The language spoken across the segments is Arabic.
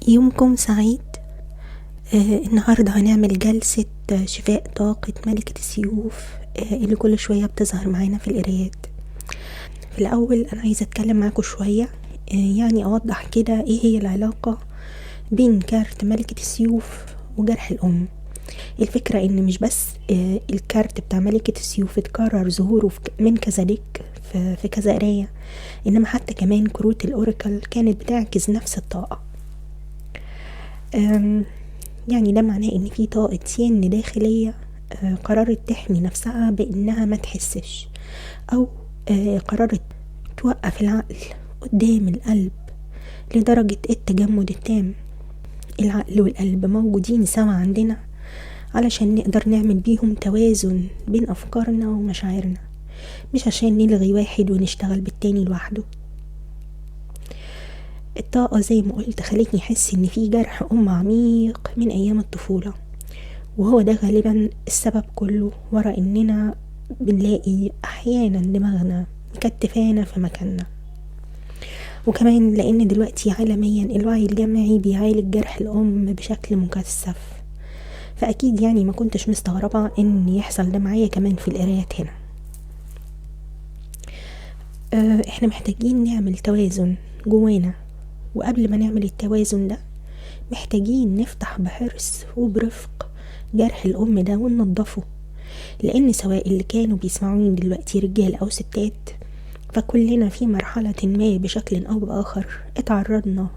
يومكم سعيد. النهاردة هنعمل جلسة شفاء طاقة ملكة السيوف اللي كل شوية بتظهر معانا في القرايات. في الأول أنا عايزة أتكلم معاكم شوية، يعني أوضح كده إيه هي العلاقة بين كارت ملكة السيوف وجرح الأم. الفكرة إن مش بس الكارت بتاع ملكة السيوف اتكرر ظهوره من كذا ديك في كذا قراية، إنما حتى كمان كروت الأوراكل كانت بتعكس نفس الطاقة. يعني ده معناه ان في طاقة ين داخلية قررت تحمي نفسها بانها ما تحسش، او قررت توقف العقل قدام القلب لدرجة التجمد التام. العقل والقلب موجودين سوا عندنا علشان نقدر نعمل بيهم توازن بين افكارنا ومشاعرنا، مش عشان نلغي واحد ونشتغل بالتاني لوحده. الطاقة زي ما قلت خلتني احس ان في جرح عميق من ايام الطفولة، وهو ده غالبا السبب كله ورا اننا بنلاقي احيانا دماغنا مكتفانا في مكاننا. وكمان لان دلوقتي عالميا الوعي الجمعي بيعالج جرح الام بشكل مكثف، فاكيد يعني ما كنتش مستغربة ان يحصل ده معايا كمان في القرايات هنا. احنا محتاجين نعمل توازن جوانا، وقبل ما نعمل التوازن ده محتاجين نفتح بحرص وبرفق جرح الأم ده وننضفه، لأن سواء اللي كانوا بيسمعوني دلوقتي رجال أو ستات، فكلنا في مرحلة ما بشكل أو بآخر اتعرضنا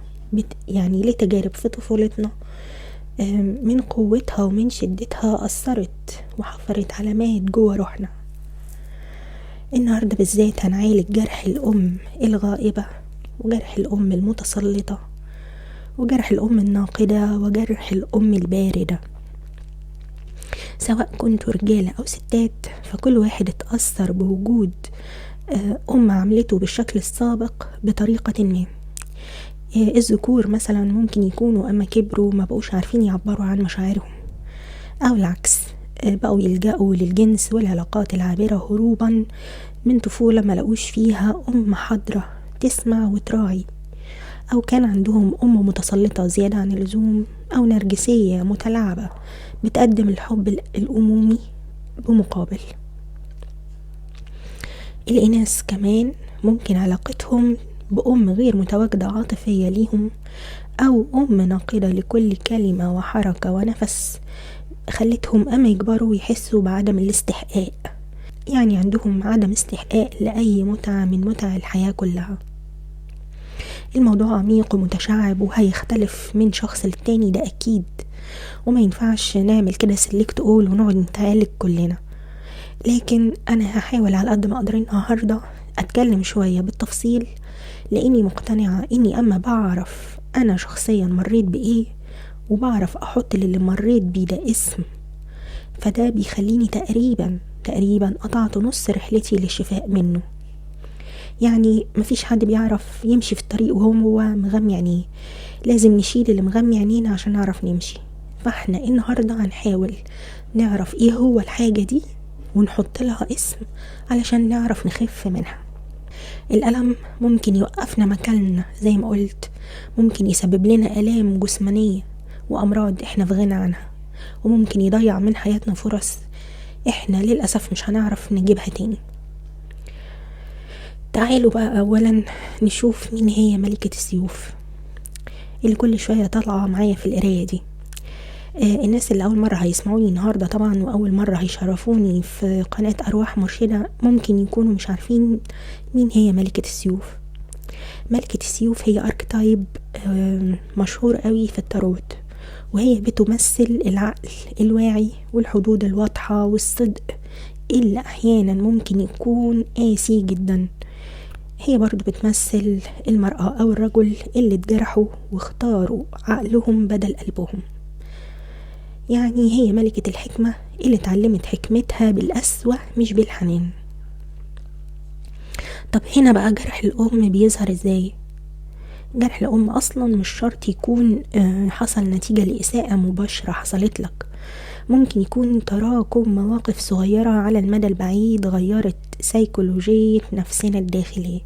يعني لتجارب في طفولتنا من قوتها ومن شدتها أثرت وحفرت علامات جوه روحنا. النهاردة بالذات هنعالج جرح الأم الغائبة، وجرح الأم المتسلطة، وجرح الأم الناقدة، وجرح الأم الباردة. سواء كنتوا رجالة أو ستات، فكل واحد اتأثر بوجود أم عملته بالشكل السابق بطريقة ما. الذكور مثلا ممكن يكونوا أما كبروا ما بقوش عارفين يعبروا عن مشاعرهم، أو العكس بقوا يلجأوا للجنس والعلاقات العابرة هروبا من طفولة ما لقوش فيها أم حاضرة تسمع وتراعي، أو كان عندهم أم متسلطة زيادة عن اللزوم، أو نرجسية متلاعبة بتقدم الحب الأمومي بمقابل. الإناث كمان ممكن علاقتهم بأم غير متواجدة عاطفية ليهم، أو أم ناقدة لكل كلمة وحركة ونفس خلتهم أما يكبروا يحسوا بعدم الاستحقاق، يعني عندهم عدم استحقاق لأي متعة من متع الحياة كلها. الموضوع عميق ومتشعب وهيختلف من شخص للتاني، ده أكيد، وما ينفعش نعمل كده سلكت أول ونقعد نتعالج كلنا. لكن أنا هحاول على قد ما أقدر النهاردة أتكلم شوية بالتفصيل، لأني مقتنعة إني أما بعرف أنا شخصيا مريت بإيه، وبعرف أحط اللي مريت بيه ده اسم، فده بيخليني تقريبا قطعت نص رحلتي للشفاء منه. يعني مفيش حد بيعرف يمشي في الطريق وهو مغمي عينيه، لازم نشيل اللي مغمي عينينا عشان نعرف نمشي. فاحنا النهاردة هنحاول نعرف ايه هو الحاجة دي ونحط لها اسم علشان نعرف نخف منها. الألم ممكن يوقفنا مكاننا زي ما قلت، ممكن يسبب لنا آلام جسمانية وأمراض احنا في غنى عنها، وممكن يضيع من حياتنا فرص احنا للأسف مش هنعرف نجيبها تاني. تعالوا بقى أولا نشوف مين هي ملكة السيوف اللي كل شوية طالعة معايا في القراية دي. الناس اللي أول مرة هيسمعوني النهاردة طبعا وأول مرة هيشرفوني في قناة أرواح مرشدة ممكن يكونوا مش عارفين مين هي ملكة السيوف. ملكة السيوف هي أركتايب مشهور قوي في التاروت، وهي بتمثل العقل الواعي والحدود الواضحة والصدق اللي أحيانا ممكن يكون قاسي جدا. هي برضو بتمثل المرأة أو الرجل اللي اتجرحوا واختاروا عقلهم بدل قلبهم. يعني هي ملكة الحكمة اللي اتعلمت حكمتها بالقسوة مش بالحنان. طب هنا بقى جرح الأم بيظهر ازاي؟ جرح الأم أصلا مش شرط يكون حصل نتيجة لإساءة مباشرة حصلت لك، ممكن يكون تراكم مواقف صغيرة على المدى البعيد غيرت سيكولوجية نفسنا الداخلية.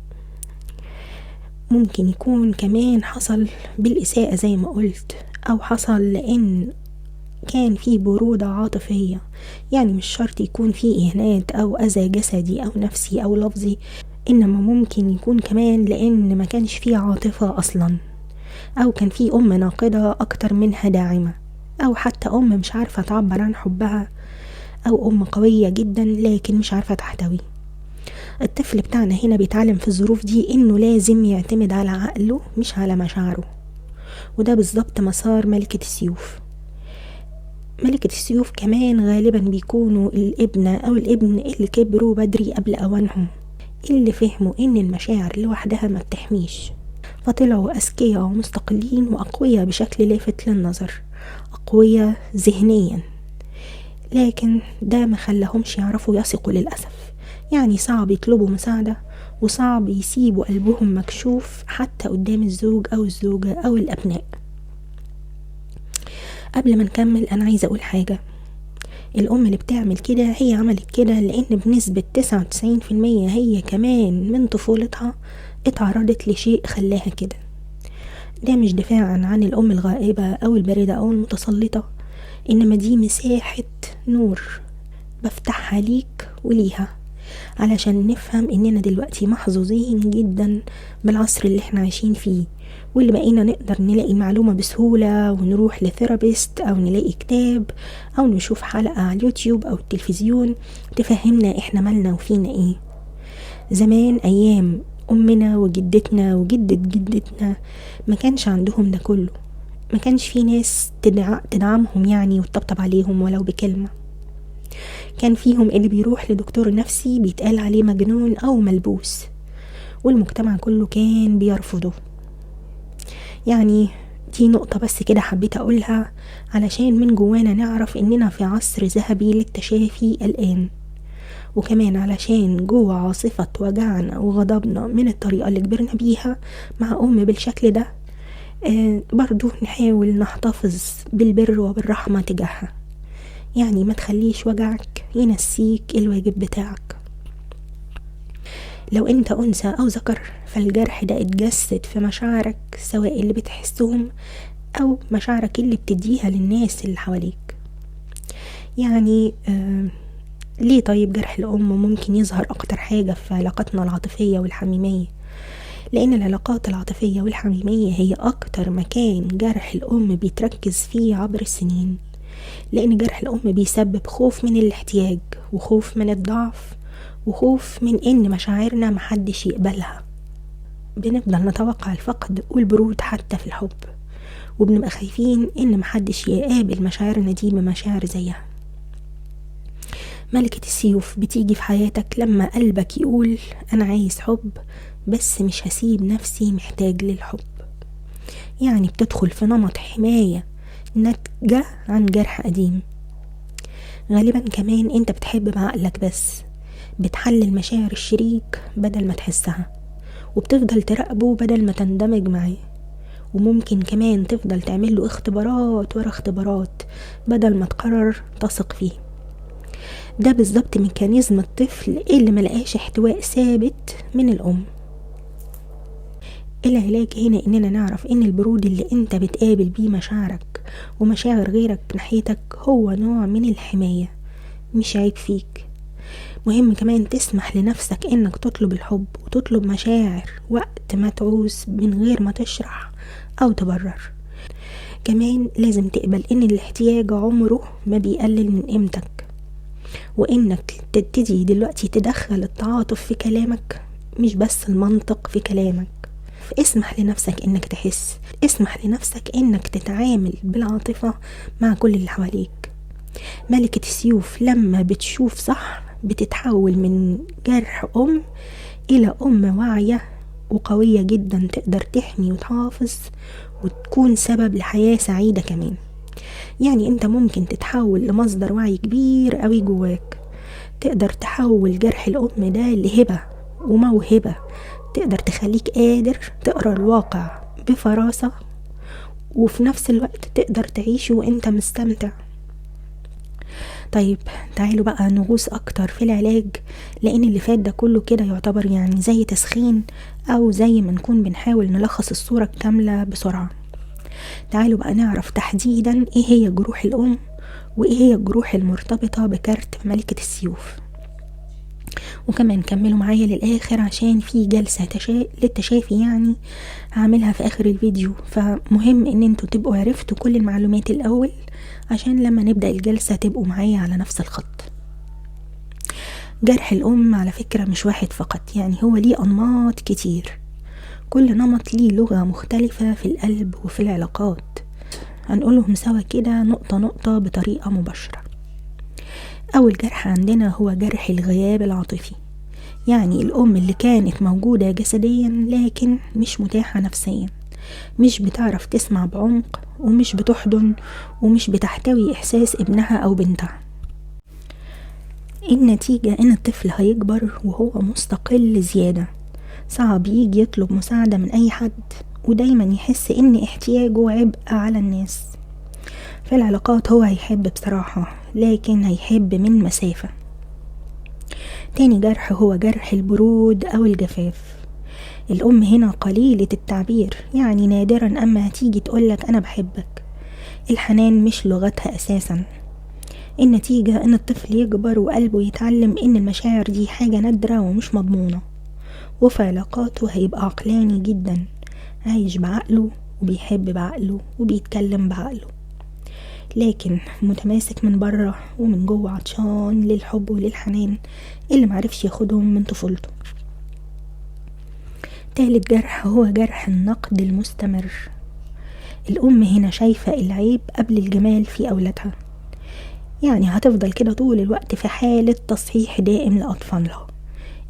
ممكن يكون كمان حصل بالإساءة زي ما قلت، أو حصل لأن كان في برودة عاطفية. يعني مش شرط يكون في إهانات أو أذى جسدي أو نفسي أو لفظي، إنما ممكن يكون كمان لأن ما كانش فيه عاطفة أصلا، أو كان في أم ناقدة أكتر منها داعمة، أو حتى أم مش عارفة تعبر عن حبها، أو أم قوية جدا لكن مش عارفة تحتوي. الطفل بتاعنا هنا بيتعلم في الظروف دي إنه لازم يعتمد على عقله مش على مشاعره، وده بالظبط مسار ملكة السيوف. ملكة السيوف كمان غالبا بيكونوا الابنة أو الابن اللي كبروا بدري قبل أوانهم، اللي فهموا إن المشاعر لوحدها ما بتحميش، فطلعوا أذكياء ومستقلين وأقوياء بشكل لافت للنظر، أقوياء ذهنيا، لكن ده ما خلاهمش يعرفوا يثقوا للأسف. يعني صعب يطلبوا مساعدة، وصعب يسيبوا قلبهم مكشوف حتى قدام الزوج أو الزوجة أو الأبناء. قبل ما نكمل أنا عايزة أقول حاجة. الأم اللي بتعمل كده هي عملت كده لأن بنسبة 99% هي كمان من طفولتها اتعرضت لشيء خلاها كده. ده مش دفاعا عن الأم الغائبة أو الباردة أو المتسلطة، إنما دي مساحة نور بفتحها ليك وليها، علشان نفهم إننا دلوقتي محظوظين جدا بالعصر اللي احنا عايشين فيه، واللي بقينا نقدر نلاقي معلومة بسهولة ونروح لثيرابيست أو نلاقي كتاب أو نشوف حلقة على اليوتيوب أو التلفزيون تفهمنا احنا مالنا وفينا ايه. زمان أيام أمنا وجدتنا وجدة جدتنا ما كانش عندهم ده كله، ما كانش في ناس تدعمهم يعني وتطبطب عليهم ولو بكلمة. كان فيهم اللي بيروح لدكتور نفسي بيتقال عليه مجنون أو ملبوس، والمجتمع كله كان بيرفضه. يعني دي نقطة بس كده حبيت أقولها علشان من جوانا نعرف إننا في عصر ذهبي للتشافي الآن، وكمان علشان جوا عاصفة وجعنا وغضبنا من الطريقة اللي كبرنا بيها مع أم بالشكل ده، برضو نحاول نحتفظ بالبر وبالرحمة تجاهها. يعني ما تخليش وجعك ينسيك الواجب بتاعك. لو انت أنثى أو ذكر فالجرح ده اتجسد في مشاعرك، سواء اللي بتحسهم أو مشاعرك اللي بتديها للناس اللي حواليك. يعني ليه طيب جرح الأم ممكن يظهر أكتر حاجة في علاقاتنا العاطفية والحميمية؟ لأن العلاقات العاطفية والحميمية هي أكتر مكان جرح الأم بيتركز فيه عبر السنين، لأن جرح الأم بيسبب خوف من الاحتياج، وخوف من الضعف، وخوف من إن مشاعرنا محدش يقبلها. بنفضل نتوقع الفقد والبرود حتى في الحب، وبنبقى خايفين إن محدش يقابل مشاعرنا دي بمشاعر زيها. ملكة السيوف بتيجي في حياتك لما قلبك يقول أنا عايز حب بس مش هسيب نفسي محتاج للحب. يعني بتدخل في نمط حماية ناتجة عن جرح قديم. غالبا كمان انت بتحب بعقلك بس، بتحلل مشاعر الشريك بدل ما تحسها، وبتفضل تراقبه بدل ما تندمج معاه، وممكن كمان تفضل تعمله اختبارات ورا اختبارات بدل ما تقرر تثق فيه. ده بالظبط ميكانيزم الطفل اللي ملقاش احتواء ثابت من الأم. العلاج هنا اننا نعرف ان البرود اللي انت بتقابل بيه مشاعرك ومشاعر غيرك ناحيتك هو نوع من الحماية، مش عيب فيك. مهم كمان تسمح لنفسك انك تطلب الحب وتطلب مشاعر وقت ما تعوز من غير ما تشرح او تبرر. كمان لازم تقبل ان الاحتياج عمره ما بيقلل من قيمتك، وانك تبتدي دلوقتي تدخل التعاطف في كلامك مش بس المنطق في كلامك. اسمح لنفسك انك تحس، اسمح لنفسك انك تتعامل بالعاطفة مع كل اللي حواليك. ملكة السيوف لما بتشوف صح بتتحول من جرح أم إلى أم واعية وقوية جدا تقدر تحمي وتحافظ وتكون سبب لحياة سعيدة كمان. يعني انت ممكن تتحول لمصدر وعي كبير قوي جواك، تقدر تحول جرح الأم ده لهبة وموهبة تقدر تخليك قادر تقرأ الواقع بفراسة، وفي نفس الوقت تقدر تعيشه وانت مستمتع. طيب تعالوا بقى نغوص اكتر في العلاج، لان اللي فات ده كله كده يعتبر يعني زي تسخين، او زي ما نكون بنحاول نلخص الصورة الكاملة بسرعة. تعالوا بقى نعرف تحديدا ايه هي جروح الام، وايه هي الجروح المرتبطة بكارت ملكة السيوف. وكمان كملوا معايا للآخر عشان في جلسة للتشافي يعني هعملها في آخر الفيديو، فمهم ان انتوا تبقوا عرفتوا كل المعلومات الأول عشان لما نبدأ الجلسة تبقوا معايا على نفس الخط. جرح الأم على فكرة مش واحد فقط، يعني هو ليه أنماط كتير، كل نمط ليه لغة مختلفة في القلب وفي العلاقات. هنقولهم سوا كده نقطة نقطة بطريقة مباشرة. أول جرح عندنا هو جرح الغياب العاطفي، يعني الأم اللي كانت موجودة جسديا لكن مش متاحة نفسيا، مش بتعرف تسمع بعمق، ومش بتحضن، ومش بتحتوي إحساس ابنها أو بنتها. النتيجة إن الطفل هيكبر وهو مستقل زيادة، صعب يجي يطلب مساعدة من أي حد، ودايما يحس إن احتياجه عبء على الناس. في العلاقات هو هيحب بصراحة، لكن هيحب من مسافة. تاني جرح هو جرح البرود أو الجفاف. الأم هنا قليلة التعبير، يعني نادرا أما هتيجي تقولك أنا بحبك. الحنان مش لغتها أساسا. النتيجة إن الطفل يكبر وقلبه يتعلم إن المشاعر دي حاجة نادرة ومش مضمونة، وفي علاقاته هيبقى عقلاني جدا، عايش بعقله وبيحب بعقله وبيتكلم بعقله، لكن متماسك من بره ومن جوه عطشان للحب وللحنان اللي معرفش ياخدهم من طفولته. تالت جرح هو جرح النقد المستمر. الأم هنا شايفة العيب قبل الجمال في أولادها، يعني هتفضل كده طول الوقت في حالة تصحيح دائم لأطفالها.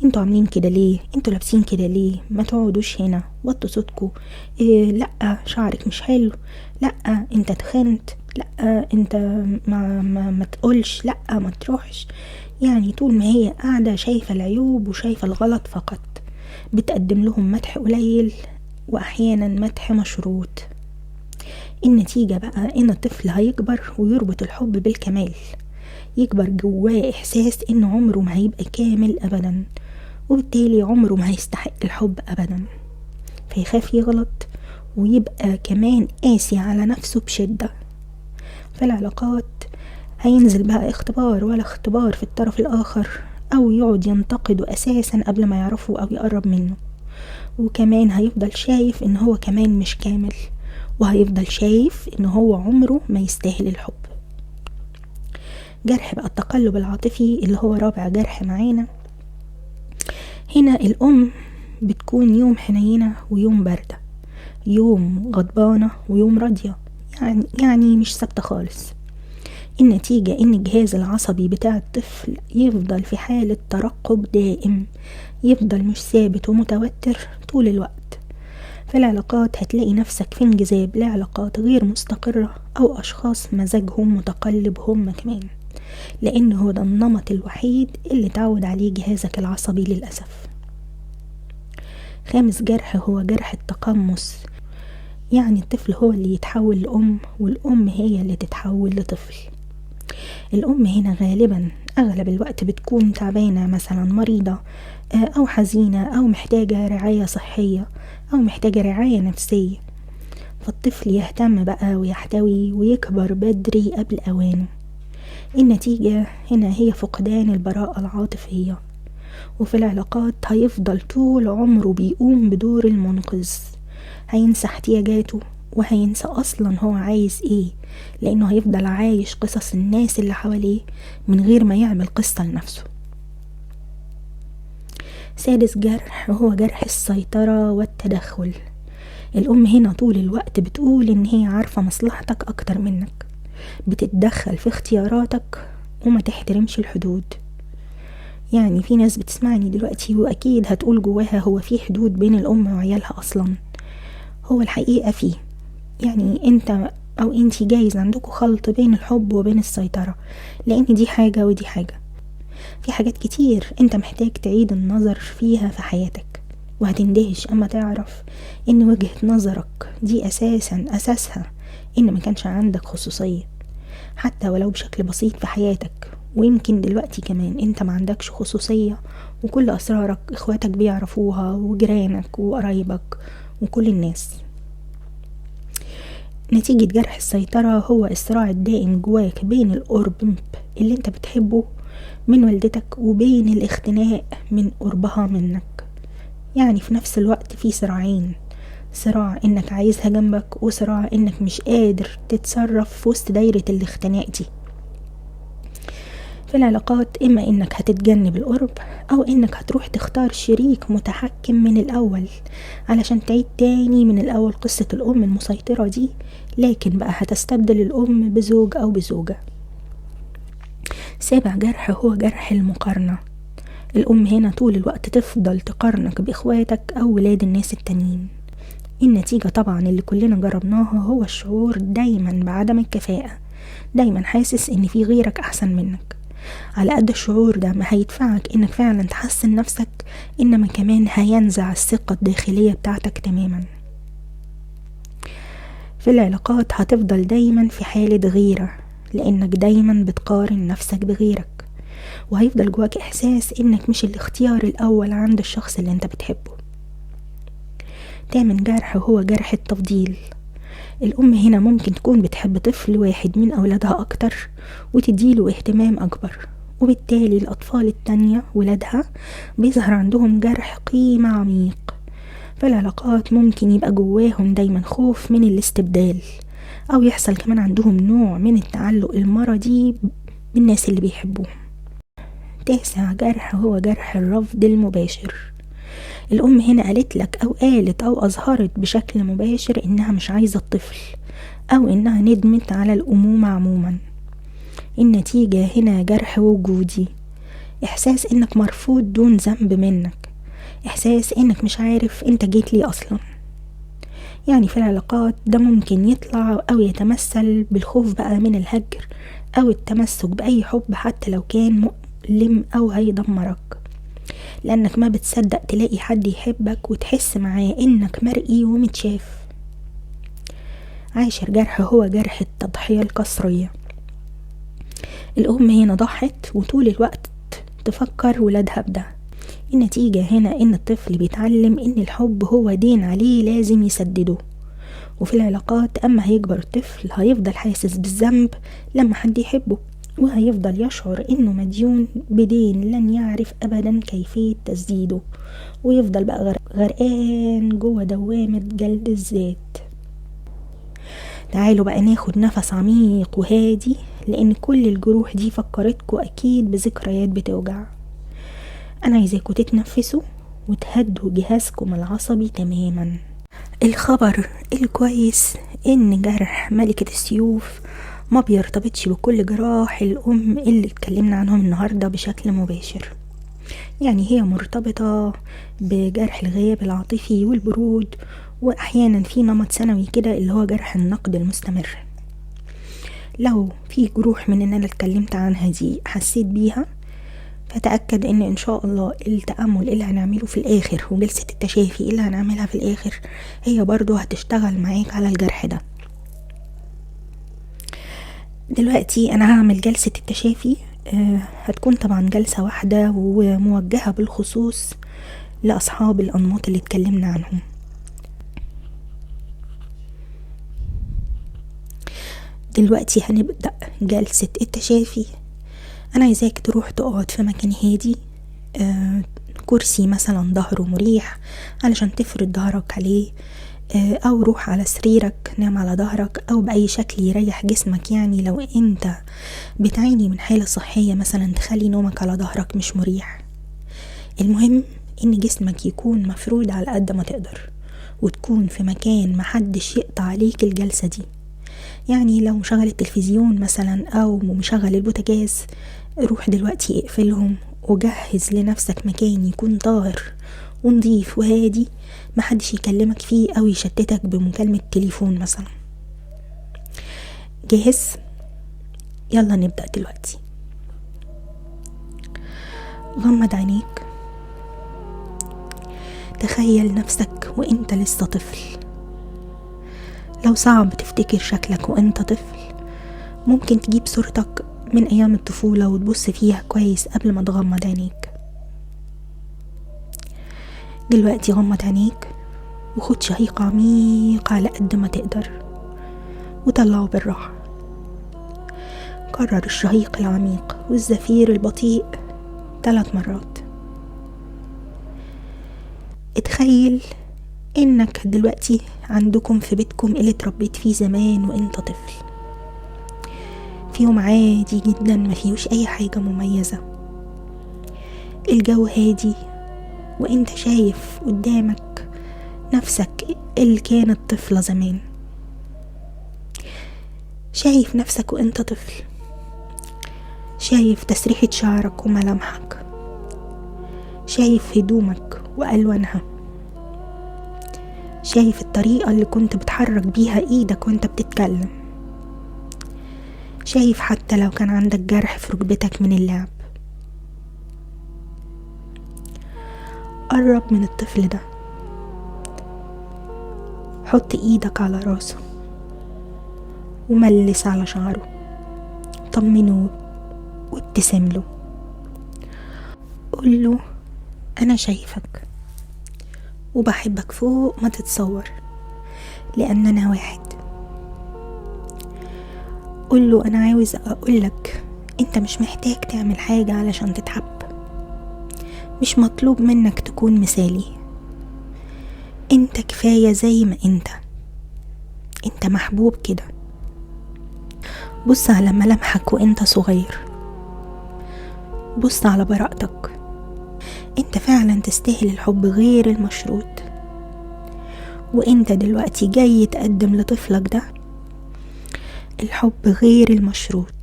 انتوا عاملين كده ليه؟ انتوا لابسين كده ليه؟ ما تقعدوش هنا، وطوا صوتكوا. لا شعرك مش حلو، لا انت تخنت، لا انت ما تقولش، لا ما تروحش. يعني طول ما هي قاعدة شايفة العيوب وشايفة الغلط فقط، بتقدم لهم مدح قليل واحيانا مدح مشروط. النتيجة بقى ان الطفل هيكبر ويربط الحب بالكمال، يكبر جواه احساس انه عمره ما هيبقى كامل ابدا، وبالتالي عمره ما هيستحق الحب ابدا، فيخاف يغلط ويبقى كمان قاسي على نفسه بشدة. في العلاقات هينزل بقى اختبار ولا اختبار في الطرف الاخر، او يقعد ينتقده اساسا قبل ما يعرفه او يقرب منه، وكمان هيفضل شايف ان هو كمان مش كامل، وهيفضل شايف ان هو عمره ما يستاهل الحب. جرح بقى التقلب العاطفي اللي هو رابع جرح معانا. هنا الأم بتكون يوم حنينة ويوم باردة، يوم غضبانة ويوم راضية، يعني مش ثابتة خالص. النتيجة ان الجهاز العصبي بتاع الطفل يفضل في حالة ترقب دائم، يفضل مش ثابت ومتوتر طول الوقت. في العلاقات هتلاقي نفسك في انجذاب لعلاقات غير مستقرة او اشخاص مزاجهم متقلب هم كمان، لان هو ده النمط الوحيد اللي تعود عليه جهازك العصبي للأسف. خامس جرح هو جرح التقمص، يعني الطفل هو اللي يتحول لأم، والأم هي اللي تتحول لطفل. الأم هنا غالبا أغلب الوقت بتكون تعبانة، مثلا مريضة أو حزينة أو محتاجة رعاية صحية أو محتاجة رعاية نفسية، فالطفل يهتم بقى ويحتوي ويكبر بدري قبل أوانه. النتيجة هنا هي فقدان البراءة العاطفية، وفي العلاقات هيفضل طول عمره بيقوم بدور المنقذ، هينسى احتياجاته وهينسى أصلا هو عايز ايه، لأنه هيفضل عايش قصص الناس اللي حواليه من غير ما يعمل قصة لنفسه. سادس جرح هو جرح السيطرة والتدخل. الأم هنا طول الوقت بتقول إن هي عارفة مصلحتك أكتر منك، بتتدخل في اختياراتك وما تحترمش الحدود. يعني في ناس بتسمعني دلوقتي وأكيد هتقول جواها هو في حدود بين الأم وعيالها أصلا؟ هو الحقيقة فيه، يعني انت أو انتي جايز عندكوا خلط بين الحب وبين السيطرة، لأن دي حاجة ودي حاجة. في حاجات كتير انت محتاج تعيد النظر فيها في حياتك، وهتندهش اما تعرف ان وجهة نظرك دي اساسها ان ما كانش عندك خصوصية، حتى ولو بشكل بسيط في حياتك. ويمكن دلوقتي كمان انت ما عندكش خصوصية، وكل أسرارك اخواتك بيعرفوها وجيرانك وقرايبك وكل الناس. نتيجة جرح السيطرة هو الصراع الدائم جواك بين القرب اللي انت بتحبه من والدتك وبين الاختناق من قربها منك. يعني في نفس الوقت في صراعين، صراع انك عايزها جنبك، وصراع انك مش قادر تتصرف في وسط دايرة الاختناق دي. في العلاقات اما انك هتتجنب القرب، او انك هتروح تختار شريك متحكم من الاول علشان تعيد تاني من الاول قصة الام المسيطرة دي، لكن بقى هتستبدل الام بزوج او بزوجة. سابع جرح هو جرح المقارنة. الام هنا طول الوقت تفضل تقارنك باخواتك او ولاد الناس التانيين. النتيجة طبعا اللي كلنا جربناها هو الشعور دايما بعدم الكفاءة، دايما حاسس ان في غيرك احسن منك. على قد الشعور ده ما هيدفعك انك فعلا تحسن نفسك، انما كمان هينزع الثقة الداخلية بتاعتك تماما. في العلاقات هتفضل دايما في حالة غيرة، لانك دايما بتقارن نفسك بغيرك، وهيفضل جواك احساس انك مش الاختيار الاول عند الشخص اللي انت بتحبه. تامن جرح هو جرح التفضيل. الام هنا ممكن تكون بتحب طفل واحد من اولادها اكتر وتديله اهتمام اكبر، وبالتالي الاطفال التانية ولادها بيظهر عندهم جرح قيمة عميق. فالعلاقات ممكن يبقى جواهم دايما خوف من الاستبدال، او يحصل كمان عندهم نوع من التعلق المرضي بالناس اللي بيحبوهم. تاسع جرح هو جرح الرفض المباشر. الام هنا قالت او اظهرت بشكل مباشر انها مش عايزة الطفل، او انها ندمت على الامومة عموما. النتيجة هنا جرح وجودي، احساس انك مرفوض دون ذنب منك، احساس انك مش عارف انت جيت لي اصلا. يعني في العلاقات ده ممكن يطلع او يتمثل بالخوف بقى من الهجر، او التمسك باي حب حتى لو كان مؤلم او هيدمرك، لانك ما بتصدق تلاقي حد يحبك وتحس معاه انك مرئي ومتشاف. عاشر جرح هو جرح التضحية القسرية. الام هنا ضحت وطول الوقت تفكر ولادها بده. النتيجة هنا ان الطفل بيتعلم ان الحب هو دين عليه لازم يسدده. وفي العلاقات اما هيكبر الطفل هيفضل حاسس بالذنب لما حد يحبه، وهيفضل يشعر انه مديون بدين لن يعرف ابدا كيفية تسديده، ويفضل بقى غرقان جوه دوامة جلد الذات. تعالوا بقى ناخد نفس عميق وهادي، لان كل الجروح دي فكرتكوا اكيد بذكريات بتوجع. انا عايزاكوا تتنفسوا وتهدوا جهازكم العصبي تماما. الخبر الكويس ان جرح ملكة السيوف ما بيرتبطش بكل جراح الام اللي اتكلمنا عنهم النهاردة بشكل مباشر. يعني هي مرتبطة بجرح الغياب العاطفي والبرود، واحيانا في نمط سنوي كده اللي هو جرح النقد المستمر. لو في جروح من اللي انا اتكلمت عنها دي حسيت بيها، فتأكد ان شاء الله التأمل اللي هنعمله في الاخر وجلسة التشافي اللي هنعملها في الاخر هي برضو هتشتغل معاك على الجرح ده. دلوقتي انا هعمل جلسة التشافي، هتكون طبعا جلسة واحدة وموجهة بالخصوص لأصحاب الأنماط اللي اتكلمنا عنهم. دلوقتي هنبدأ جلسة التشافي. أنا عايزاك تروح تقعد في مكان هادي، كرسي مثلا ظهره مريح علشان تفرد ظهرك عليه، أو روح على سريرك نام على ظهرك، أو بأي شكل يريح جسمك. يعني لو أنت بتعاني من حالة صحية مثلا تخلي نومك على ظهرك مش مريح. المهم إن جسمك يكون مفرود على قد ما تقدر، وتكون في مكان محدش يقطع عليك الجلسة دي. يعني لو مشغل التلفزيون مثلا او مشغل البوتاجاز، روح دلوقتي اقفلهم وجهز لنفسك مكان يكون طاهر ونضيف وهادي، محدش يكلمك فيه او يشتتك بمكالمة تليفون مثلا. جاهز؟ يلا نبدأ دلوقتي. غمض عينيك، تخيل نفسك وانت لسه طفل. لو صعب تفتكر شكلك وانت طفل، ممكن تجيب صورتك من أيام الطفولة وتبص فيها كويس قبل ما تغمض عينيك. دلوقتي غمض عينيك وخد شهيق عميق على قد ما تقدر وطلعه بالراحة. كرر الشهيق العميق والزفير البطيء 3 مرات. اتخيل انك دلوقتي عندكم في بيتكم اللي اتربيت فيه زمان وانت طفل، في يوم عادي جدا ما فيهوش اي حاجة مميزة. الجو هادي وانت شايف قدامك نفسك اللي كانت طفلة زمان. شايف نفسك وانت طفل، شايف تسريحة شعرك وملامحك، شايف هدومك وألوانها، شايف الطريقة اللي كنت بتحرك بيها ايدك وانت بتتكلم، شايف حتى لو كان عندك جرح في ركبتك من اللعب. قرب من الطفل ده، حط ايدك على راسه وملس على شعره، طمنه وابتسم له، قول له انا شايفك وبحبك فوق ما تتصور لأننا واحد. قول له انا عاوز اقولك انت مش محتاج تعمل حاجة علشان تتحب، مش مطلوب منك تكون مثالي، انت كفاية زي ما انت محبوب كده. بص على ملامحك وانت صغير، بص على براءتك، انت فعلا تستاهل الحب غير المشروط. وانت دلوقتي جاي تقدم لطفلك ده الحب غير المشروط.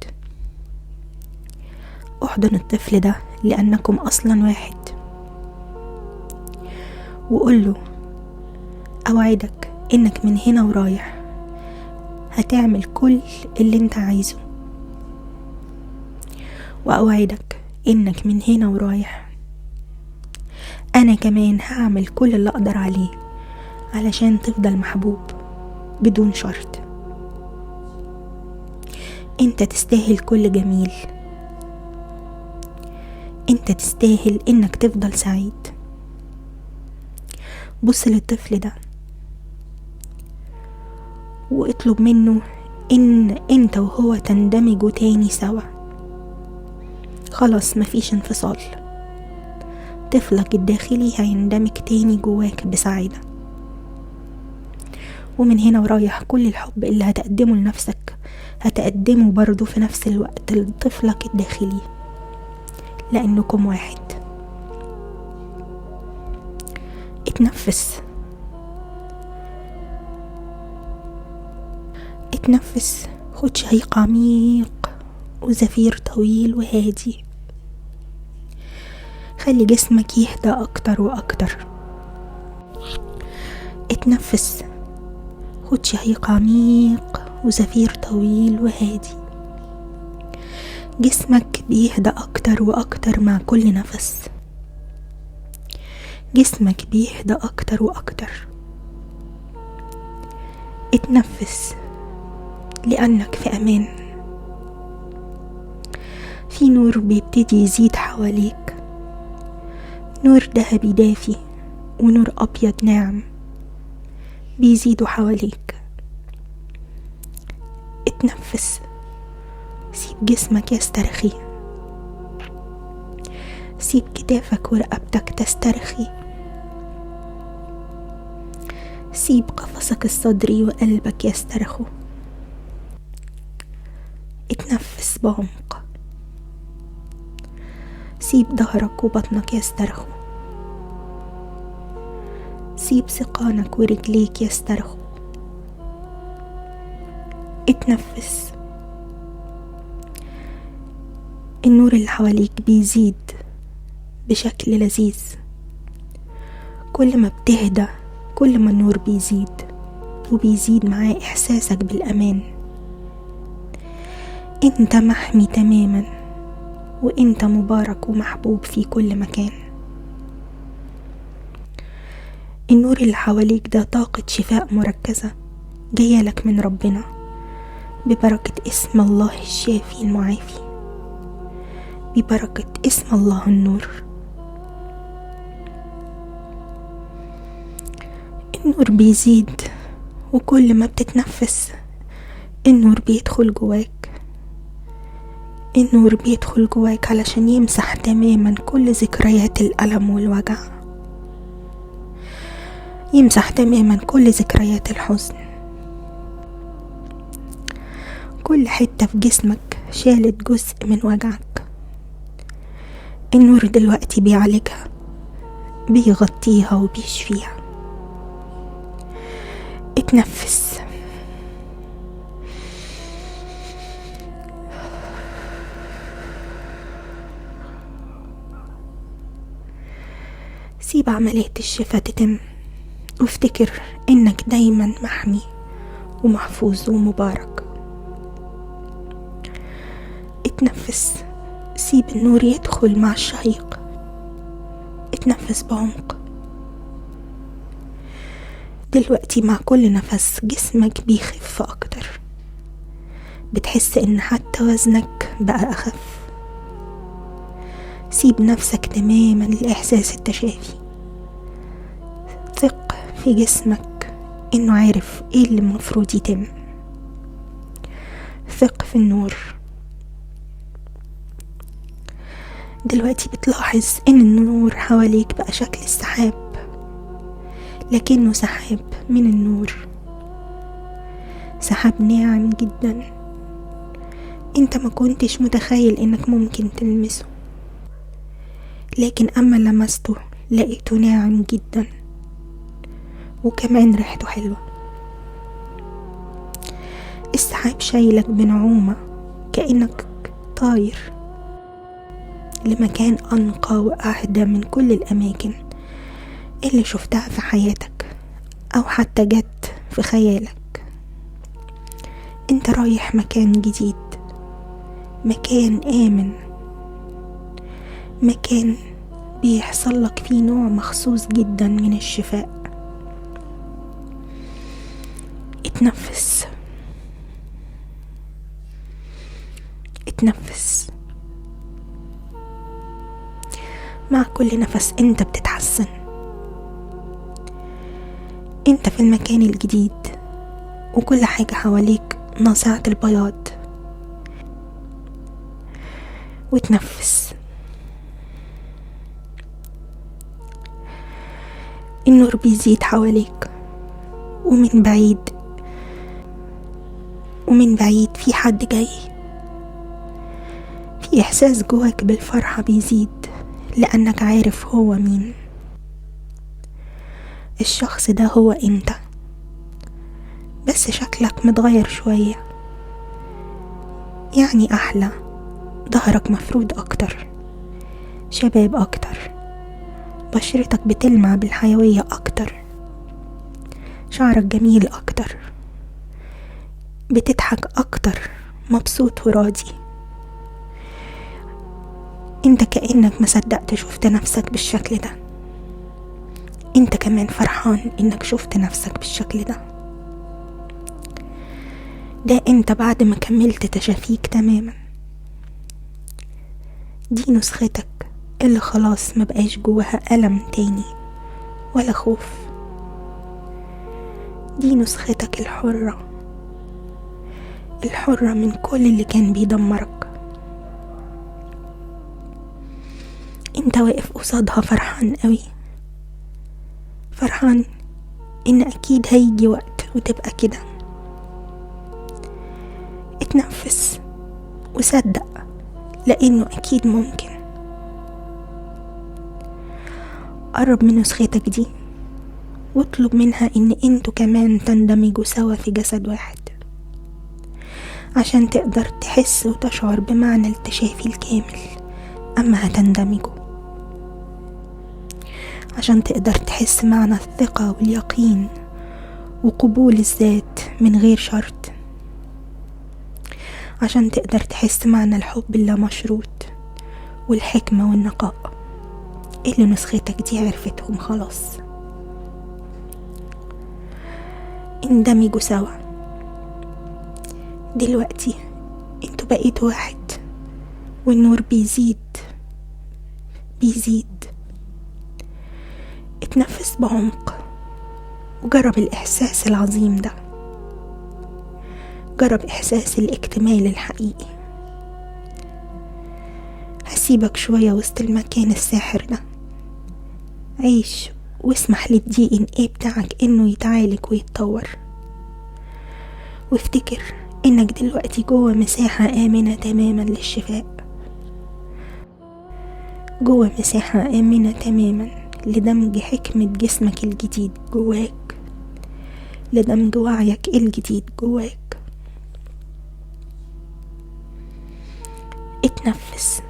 احضن الطفل ده لأنكم أصلا واحد، وقوله أوعدك إنك من هنا ورايح هتعمل كل اللي انت عايزه، وأوعدك إنك من هنا ورايح أنا كمان هعمل كل اللي أقدر عليه علشان تفضل محبوب بدون شرط. انت تستاهل كل جميل، انت تستاهل انك تفضل سعيد. بص للطفل ده واطلب منه ان انت وهو تندمجوا تاني سوا. خلاص مفيش انفصال، طفلك الداخلي هيندمج تاني جواك بسعادة. ومن هنا ورايح كل الحب اللي هتقدمه لنفسك هتقدمه برضو في نفس الوقت لطفلك الداخلي، لأنكم واحد. اتنفس، خد شهيق عميق وزفير طويل وهادي. خلي جسمك يهدى أكتر وأكتر. اتنفس، خد شهيق عميق وزفير طويل وهادي. جسمك بيهدى أكتر وأكتر مع كل نفس، جسمك بيهدى أكتر وأكتر. اتنفس لأنك في أمان. في نور بيبتدي يزيد حواليك، نور ذهبي دافي ونور أبيض ناعم بيزيدوا حواليك. اتنفس، سيب جسمك يسترخي، سيب كتافك ورقبتك تسترخي، سيب قفصك الصدري وقلبك يسترخوا. اتنفس بعمق، سيب ظهرك وبطنك يسترخوا، سيب سقانك ورجليك يسترخوا. اتنفس، النور اللي حواليك بيزيد بشكل لذيذ. كل ما بتهدى كل ما النور بيزيد، وبيزيد معاه إحساسك بالأمان. انت محمي تماما، وانت مبارك ومحبوب في كل مكان. النور اللي حواليك ده طاقة شفاء مركزة جاية لك من ربنا، ببركة اسم الله الشافي المعافي، ببركة اسم الله النور. النور بيزيد، وكل ما بتتنفس النور بيدخل جواك. النور بيدخل جواك علشان يمسح تماما كل ذكريات الألم والوجع، يمسح تماما كل ذكريات الحزن. كل حتة في جسمك شالت جزء من وجعك، النور دلوقتي بيعالجها، بيغطيها وبيشفيها. اتنفس. سيب عملية الشفاء تتم، وافتكر انك دايما محمي ومحفوظ ومبارك. اتنفس. سيب النور يدخل مع الشهيق. اتنفس بعمق. دلوقتي مع كل نفس جسمك بيخف اكتر، بتحس ان حتى وزنك بقى اخف. سيب نفسك تماما لإحساس التشافي. ثق في جسمك انه عارف ايه اللي المفروض يتم. ثق في النور. دلوقتي بتلاحظ ان النور حواليك بقى شكل السحاب، لكنه سحاب من النور، سحاب ناعم جدا. انت ما كنتش متخيل انك ممكن تلمسه، لكن اما لمسته لقيته ناعم جدا، وكمان ريحته حلوة. السحاب شايلك بنعومة كأنك طاير لمكان أنقى وأهدى من كل الأماكن اللي شفتها في حياتك أو حتى جت في خيالك. انت رايح مكان جديد، مكان آمن، مكان بيحصل لك فيه نوع مخصوص جدا من الشفاء. اتنفس. اتنفس. مع كل نفس انت بتتحسن. انت في المكان الجديد وكل حاجة حواليك ناصعة البياض. وتنفس. النور بيزيد حواليك، ومن بعيد في حد جاي. في إحساس جواك بالفرحة بيزيد لأنك عارف هو مين. الشخص ده هو انت، بس شكلك متغير شوية، يعني أحلى، ظهرك مفرود أكتر، شباب أكتر، بشرتك بتلمع بالحيوية أكتر، شعرك جميل أكتر، بتضحك أكتر، مبسوط وراضي. انت كأنك مصدقت شفت نفسك بالشكل ده. انت كمان فرحان انك شفت نفسك بالشكل ده. ده انت بعد ما كملت تشافيك تماما. دي نسختك اللي خلاص ما بقاش جواها ألم تاني ولا خوف. دي نسختك الحرة، الحرة من كل اللي كان بيدمرك. انت واقف قصادها فرحان قوي، فرحان ان اكيد هيجي وقت وتبقى كده. اتنفس وصدق، لانه اكيد ممكن. قرب من نسختك دي واطلب منها ان انتوا كمان تندمجوا سوا في جسد واحد، عشان تقدر تحس وتشعر بمعنى التشافي الكامل اما هتندمجوا، عشان تقدر تحس معنى الثقة واليقين وقبول الذات من غير شرط، عشان تقدر تحس معنى الحب اللامشروط والحكمة والنقاء اللي نسختك دي عرفتهم خلاص. اندمجوا سوا. دلوقتي انتوا بقيتوا واحد، والنور بيزيد بيزيد. اتنفس بعمق وجرب الإحساس العظيم ده، جرب إحساس الاكتمال الحقيقي. هسيبك شوية وسط المكان الساحر ده، عيش واسمح للDNA بتاعك انه يتعالج ويتطور، وافتكر انك دلوقتي جوه مساحة آمنة تماما للشفاء، جوه مساحة آمنة تماما لدمج حكمة جسمك الجديد جواك، لدمج وعيك الجديد جواك. اتنفس.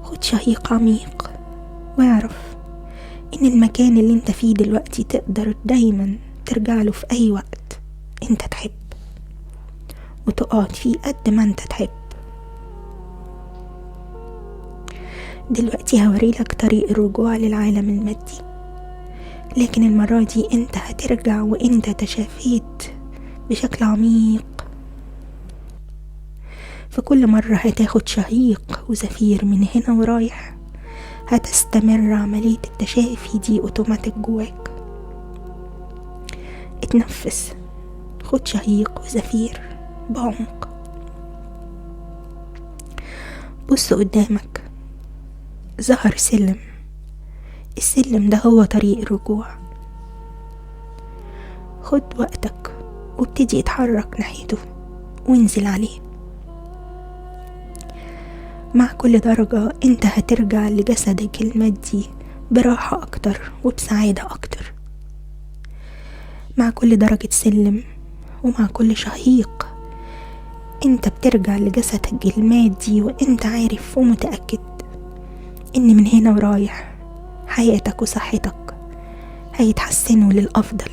خد شهيق عميق واعرف ان المكان اللي انت فيه دلوقتي تقدر دايما ترجع له في اي وقت انت تحب، وتقعد فيه قد ما انت تحب. دلوقتي هوريلك طريق الرجوع للعالم المادي، لكن المرة دي انت هترجع وانت تشافيت بشكل عميق. في كل مرة هتاخد شهيق وزفير من هنا ورايح، هتستمر عملية التشافي دي اوتوماتيك جواك. اتنفس، خد شهيق وزفير بعمق. بص قدامك، ظهر سلم، السلم ده هو طريق الرجوع. خد وقتك وابتدي اتحرك ناحيته وانزل عليه. مع كل درجة انت هترجع لجسدك المادي براحة اكتر وبسعادة اكتر. مع كل درجة سلم ومع كل شهيق انت بترجع لجسدك المادي وانت عارف ومتأكد ان من هنا ورايح حياتك وصحتك هيتحسنوا للأفضل.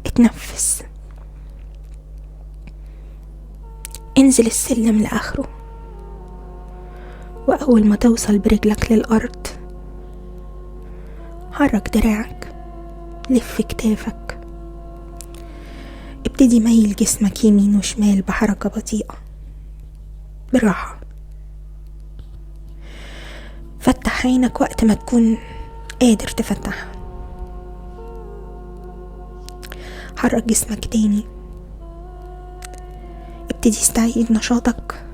اتنفس، انزل السلم لآخره، وأول ما توصل برجلك للأرض حرك دراعك، لف كتافك، ابتدي ميل جسمك يمين وشمال بحركة بطيئة براحة. فتح عينك وقت ما تكون قادر تفتحها. حرك جسمك تاني، ابتدي استعيد نشاطك،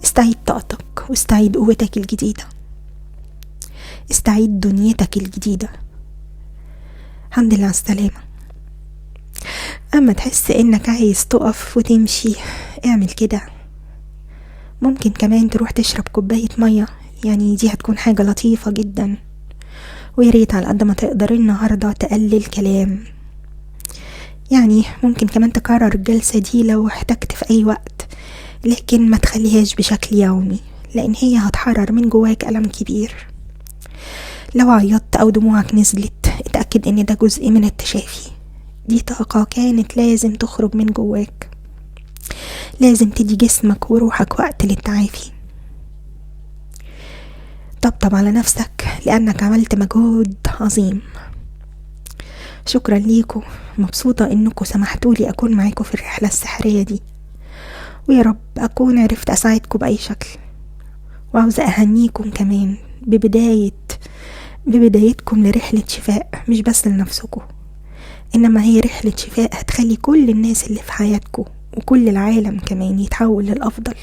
استعيد طاقتك واستعيد قوتك الجديدة، استعيد دنيتك الجديدة. الحمد لله على السلامة. اما تحس انك عايز تقف وتمشي اعمل كده. ممكن كمان تروح تشرب كوباية مية، يعني دي هتكون حاجة لطيفة جدا. وياريت على قد ما تقدر النهاردة تقلل كلام، يعني ممكن كمان تكرر الجلسة دي لو احتجت في اي وقت، لكن ما تخليهاش بشكل يومي، لان هي هتحرر من جواك ألم كبير. لو عيطت او دموعك نزلت اتأكد ان ده جزء من التشافي، دي طاقة كانت لازم تخرج من جواك، لازم تدي جسمك وروحك وقت للتعافي. طبطب على نفسك لأنك عملت مجهود عظيم. شكرا ليكم، مبسوطة انكم سمحتولي اكون معاكم في الرحلة السحرية دي، ويا رب اكون عرفت اساعدكم بأي شكل. وعاوزة اهنيكم كمان ببدايتكم لرحلة شفاء، مش بس لنفسكم، انما هي رحلة شفاء هتخلي كل الناس اللي في حياتكم وكل العالم كمان يتحول للأفضل.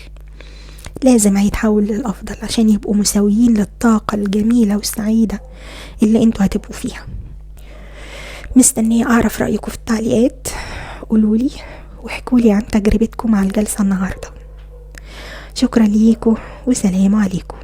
لازم هيتحول للأفضل عشان يبقوا مساويين للطاقة الجميلة والسعيدة اللي انتوا هتبقوا فيها. مستنية اعرف رأيكم في التعليقات، قولولي واحكولي عن تجربتكم مع الجلسة النهاردة. شكرا ليكم وسلام عليكم.